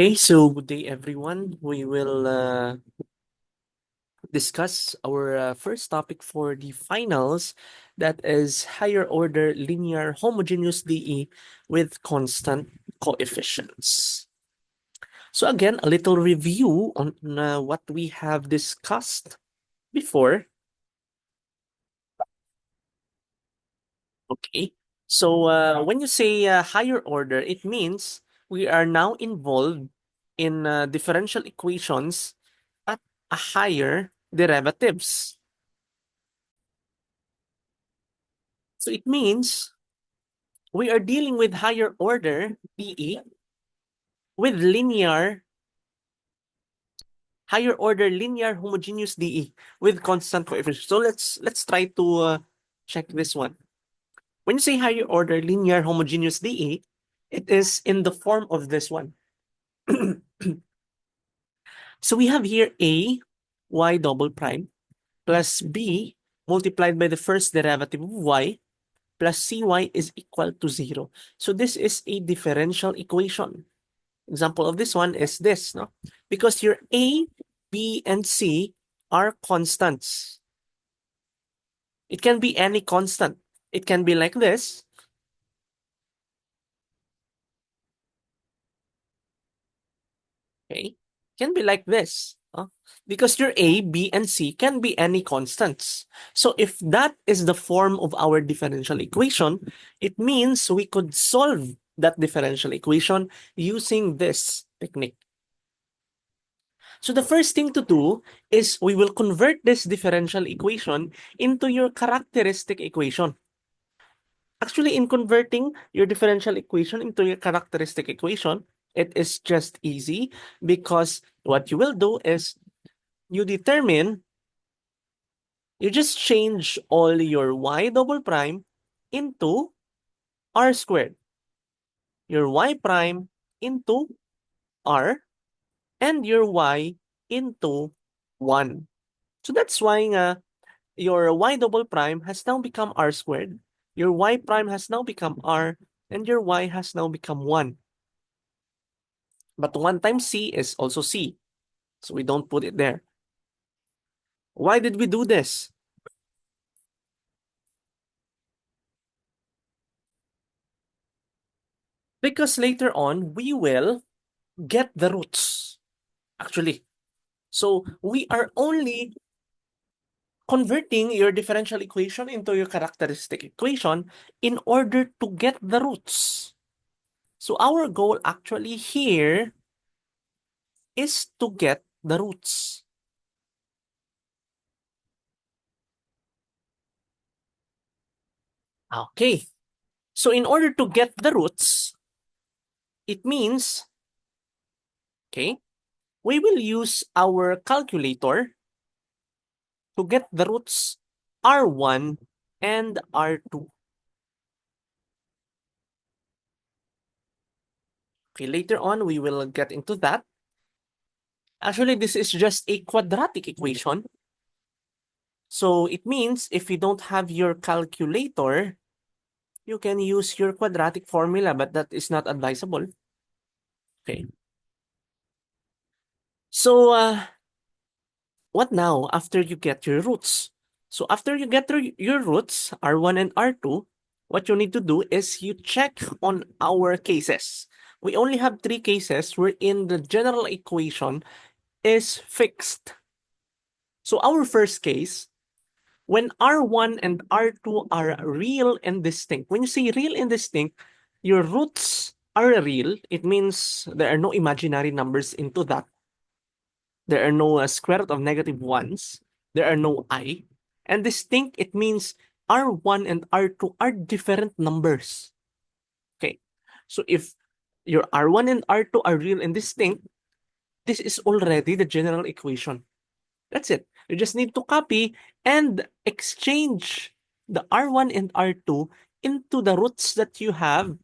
Okay, so good day everyone. We will discuss our first topic for the finals, that is higher order linear homogeneous DE with constant coefficients. So again, a little review on what we have discussed before. Okay, so when you say higher order, it means we are now involved in differential equations at a higher derivatives. So it means we are dealing with higher order PE with higher order linear homogeneous DE with constant coefficients. So let's try to check this one. When you say higher order linear homogeneous DE, it is in the form of this one. So we have here a y double prime plus b multiplied by the first derivative of y plus cy is equal to 0. So this is a differential equation. Example of this one is this, no? Because your a, b, and c are constants. It can be any constant. It can be like this. Okay? Can be like this. Because your A, B, and C can be any constants. So if that is the form of our differential equation, it means we could solve that differential equation using this technique. So the first thing to do is we will convert this differential equation into your characteristic equation. Actually, in converting your differential equation into your characteristic equation, it is just easy because what you will do is you just change all your y double prime into r squared, your y prime into r, and your y into 1. So that's why your y double prime has now become r squared, your y prime has now become r, and your y has now become 1. But 1 times c is also c, so we don't put it there. Why did we do this? Because later on, we will get the roots, actually. So we are only converting your differential equation into your characteristic equation in order to get the roots. So our goal actually here is to get the roots. Okay. So in order to get the roots, it means, okay, we will use our calculator to get the roots R1 and R2. Okay, later on, we will get into that. Actually, this is just a quadratic equation. So it means if you don't have your calculator, you can use your quadratic formula, but that is not advisable. Okay. So what now after you get your roots? So after you get your roots, R1 and R2, what you need to do is you check on our cases. We only have 3 cases wherein the general equation is fixed. So our first case, when R1 and R2 are real and distinct. When you say real and distinct, your roots are real. It means there are no imaginary numbers into that. There are no square root of negative ones. There are no I. And distinct, it means R1 and R2 are different numbers. Okay. So if your R1 and R2 are real and distinct, this is already the general equation. That's it. You just need to copy and exchange the R1 and R2 into the roots that you have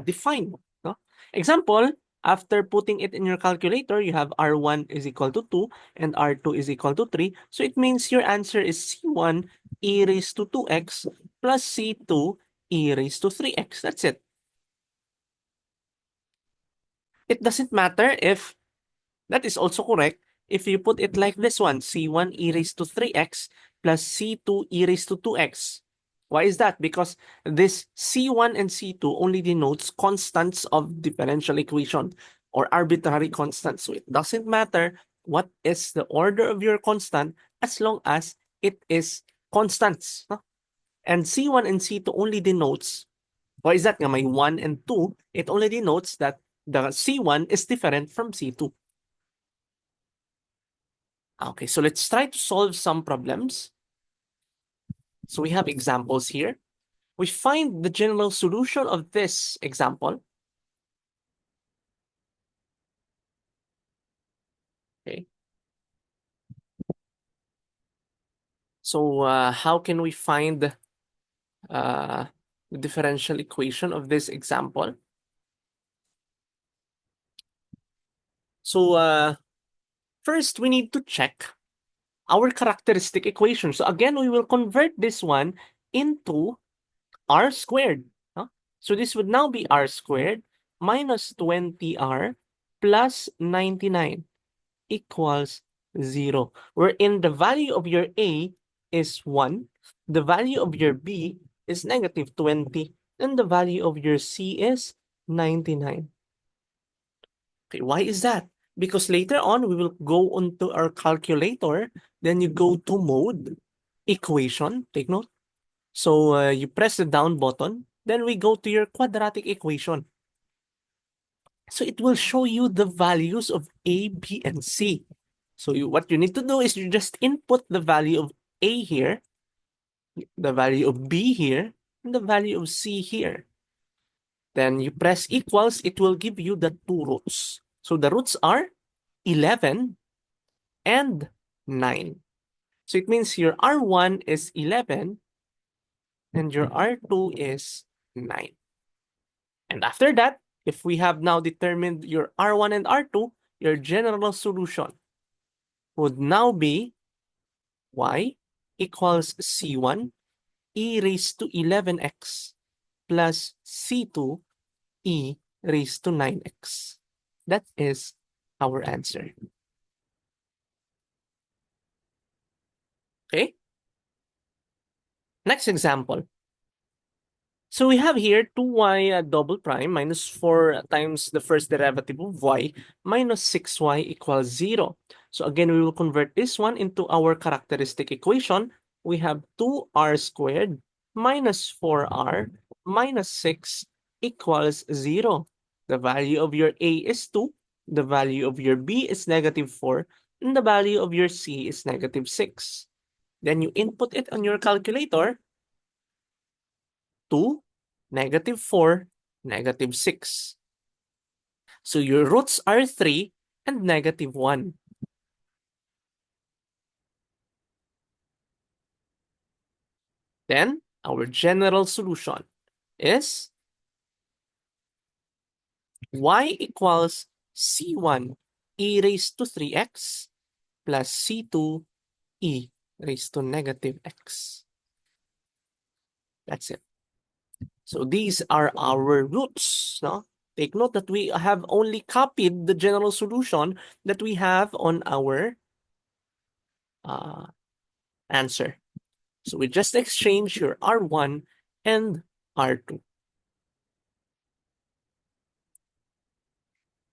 defined. No? Example, after putting it in your calculator, you have R1 is equal to 2 and R2 is equal to 3. So it means your answer is C1 e raised to 2x plus C2 e raised to 3x. That's it. it doesn't matter if that is also correct if you put it like this one, C1 e raised to 3x plus C2 e raised to 2x. Why is that? Because this C1 and C2 only denotes constants of differential equation or arbitrary constants. So it doesn't matter what is the order of your constant as long as it is constants. No? And C1 and C2 only denotes, why is that? May 1 and 2, it only denotes that the C1 is different from C2. Okay, so let's try to solve some problems. So we have examples here. We find the general solution of this example. Okay. So how can we find the differential equation of this example? So first, we need to check our characteristic equation. So again, we will convert this one into r squared. Huh? So this would now be r squared minus 20r plus 99 equals 0. Wherein the value of your A is 1, the value of your B is negative 20, and the value of your C is 99. Okay, why is that? Because later on, we will go onto our calculator, then you go to mode, equation, take note. So you press the down button, then we go to your quadratic equation. So it will show you the values of A, B, and C. So what you need to do is you just input the value of A here, the value of B here, and the value of C here. Then you press equals, it will give you the two roots. So the roots are 11 and 9. So it means your R1 is 11 and your R2 is 9. And after that, if we have now determined your R1 and R2, your general solution would now be y equals C1 e raised to 11x plus C2 e raised to 9x. That is our answer. Okay? Next example. So we have here 2y double prime minus 4 times the first derivative of y minus 6y equals 0. So again, we will convert this one into our characteristic equation. We have 2r squared minus 4r minus 6 equals 0. The value of your a is 2, the value of your b is negative 4, and the value of your c is negative 6. Then you input it on your calculator. 2, negative 4, negative 6. So your roots are 3 and negative 1. Then our general solution is y equals C1 e raised to 3x plus C2 e raised to negative x. That's it. So these are our roots. No? Take note that we have only copied the general solution that we have on our answer. So we just exchange your R1 and R2.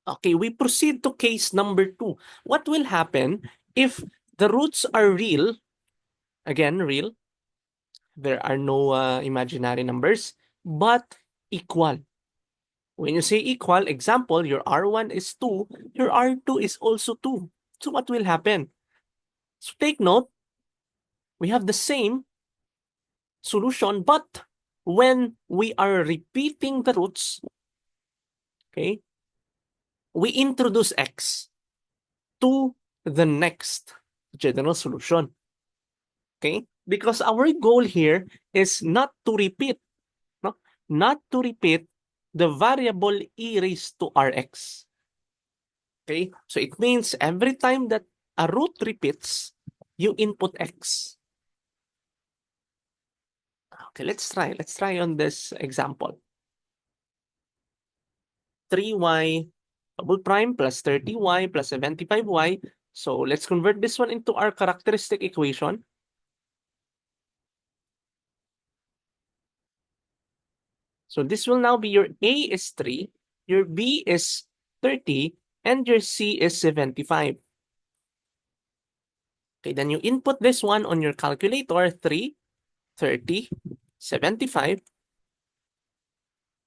Okay, we proceed to case number 2. What will happen if the roots are real? Again, real. There are no imaginary numbers, but equal. When you say equal, example, your R1 is 2, your R2 is also 2. So what will happen? So take note, we have the same solution, but when we are repeating the roots, okay, we introduce x to the next general solution. Okay? Because our goal here is not to repeat, no? Not to repeat the variable e raised to rx. Okay? So it means every time that a root repeats, you input x. Okay, let's try. Let's try on this example. 3y double prime plus 30y plus 75y. So let's convert this one into our characteristic equation. So this will now be your A is 3, your B is 30, and your C is 75. Okay, then you input this one on your calculator, 3, 30, 75,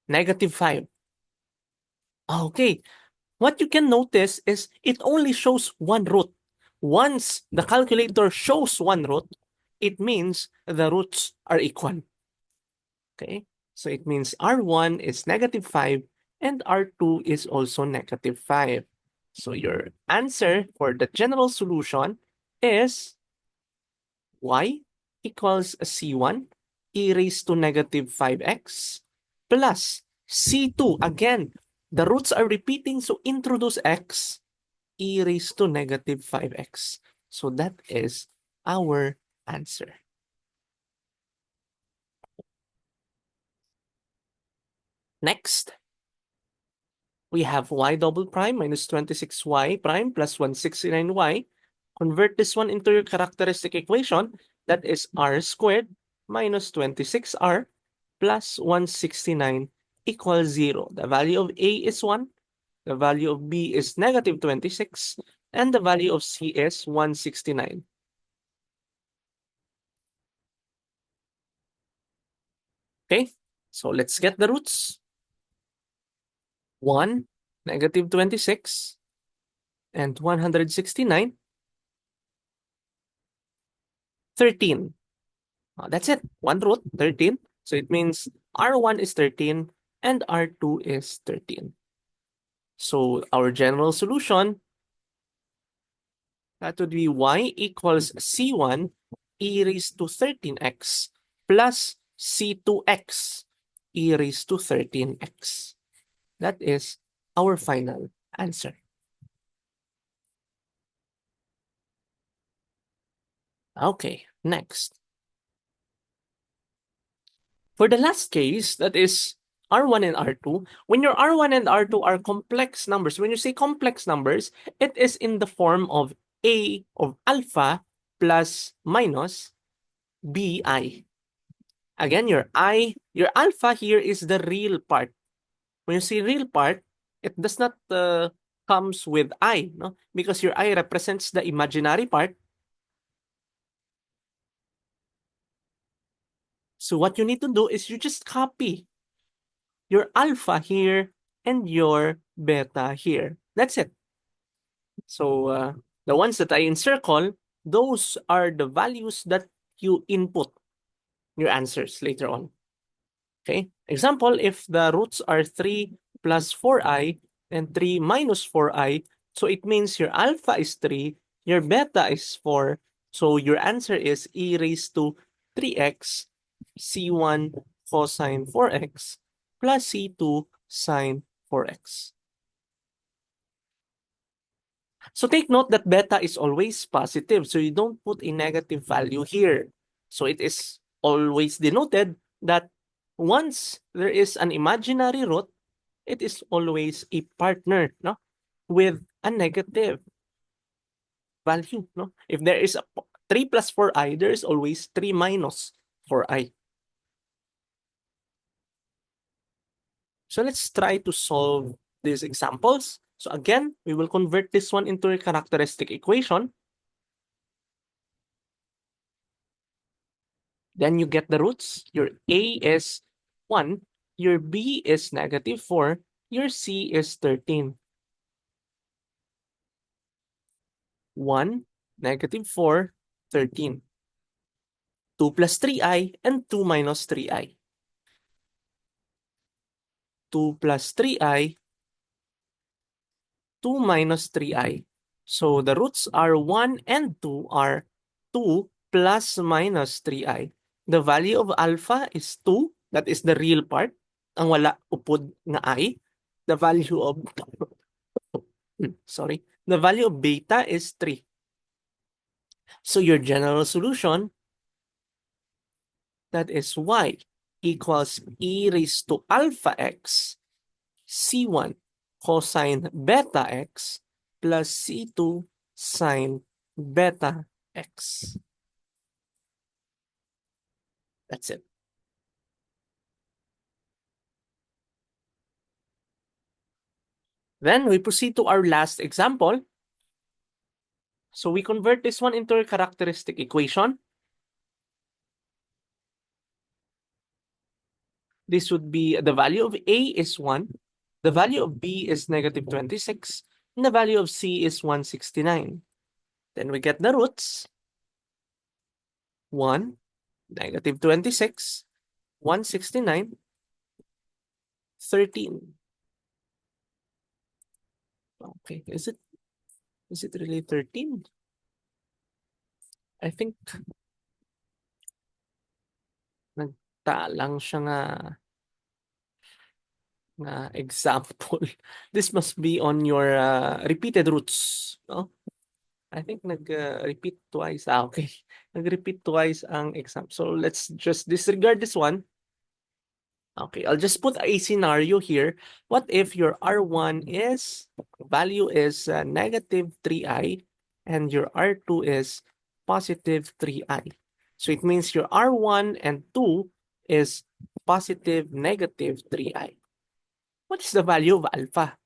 -5. Okay, what you can notice is it only shows one root. Once the calculator shows one root, it means the roots are equal. Okay, so it means R1 is -5 and R2 is also -5. So your answer for the general solution is y equals C1 e raised to -5x plus C2. Again, the roots are repeating, so introduce x e raised to -5x. So that is our answer. Next, we have y double prime minus 26y prime plus 169y. Convert this one into your characteristic equation. That is r squared minus 26r plus 169 equals 0. The value of a is 1. The value of b is -26. And the value of c is 169. Okay, so let's get the roots. 1, -26, and 169, 13. That's it. One root, 13. So it means R1 is 13 and R2 is 13. So our general solution, that would be y equals C1 e raised to 13x plus C2x e raised to 13x. That is our final answer. Okay, next. For the last case, that is R1 and R2, when your R1 and R2 are complex numbers, when you say complex numbers, it is in the form of A of alpha plus minus BI. Again, your alpha here is the real part. When you say real part, it does not comes with I, no? Because your I represents the imaginary part. So what you need to do is you just copy your alpha here and your beta here. That's it. So the ones that I encircle, those are the values that you input your answers later on. Okay. Example, if the roots are 3 plus 4i and 3 minus 4i, so it means your alpha is 3, your beta is 4. So your answer is e raised to 3x c1 cosine 4x plus c2 sine 4x. So take note that beta is always positive, so you don't put a negative value here. So it is always denoted that once there is an imaginary root, it is always a partner, no, with a negative value. No? If there is a 3 plus 4i, there is always 3 minus 4i. So let's try to solve these examples. So again, we will convert this one into a characteristic equation. Then you get the roots. Your A is 1, your B is -4, your C is 13. 1, -4, 13. 2 plus 3i and 2 minus 3i. 2 plus 3i, 2 minus 3i. So the roots are 1 and 2 are 2 plus minus 3i. The value of alpha is 2. That is the real part. Ang wala upod nga I. The value of sorry. The value of beta is 3. So your general solution, that is y equals e raised to alpha x c1 cosine beta x plus C2 sine beta x. That's it. Then we proceed to our last example. So we convert this one into a characteristic equation. This would be the value of A is 1, the value of B is negative 26, and the value of C is 169. Then we get the roots. 1, negative 26, 169, 13. Okay, is it really 13? I think nagtalang siya nga example. This must be on your repeated roots, no? I think nag-repeat twice. Okay. Nag-repeat twice ang exam. So let's just disregard this one. Okay, I'll just put a scenario here. What if your R1 value is negative 3i and your R2 is positive 3i. So it means your R1 and 2 is positive negative 3i. What is the value of alpha?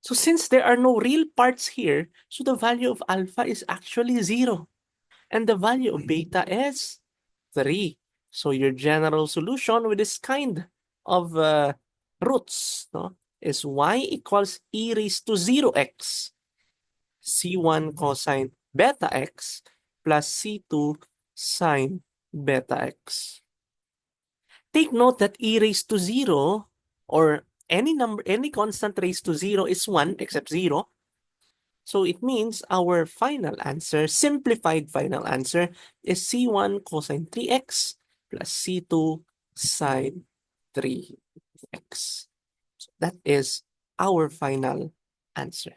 So since there are no real parts here, so the value of alpha is actually 0. And the value of beta is 3. So your general solution with this kind of roots, no, is y equals e raised to 0x c1 cosine beta x plus c2 sine beta x. Take note that e raised to 0 or any constant raised to 0 is 1 except 0. So it means our final answer, simplified final answer, is C1 cosine 3x plus C2 sine 3x. So that is our final answer.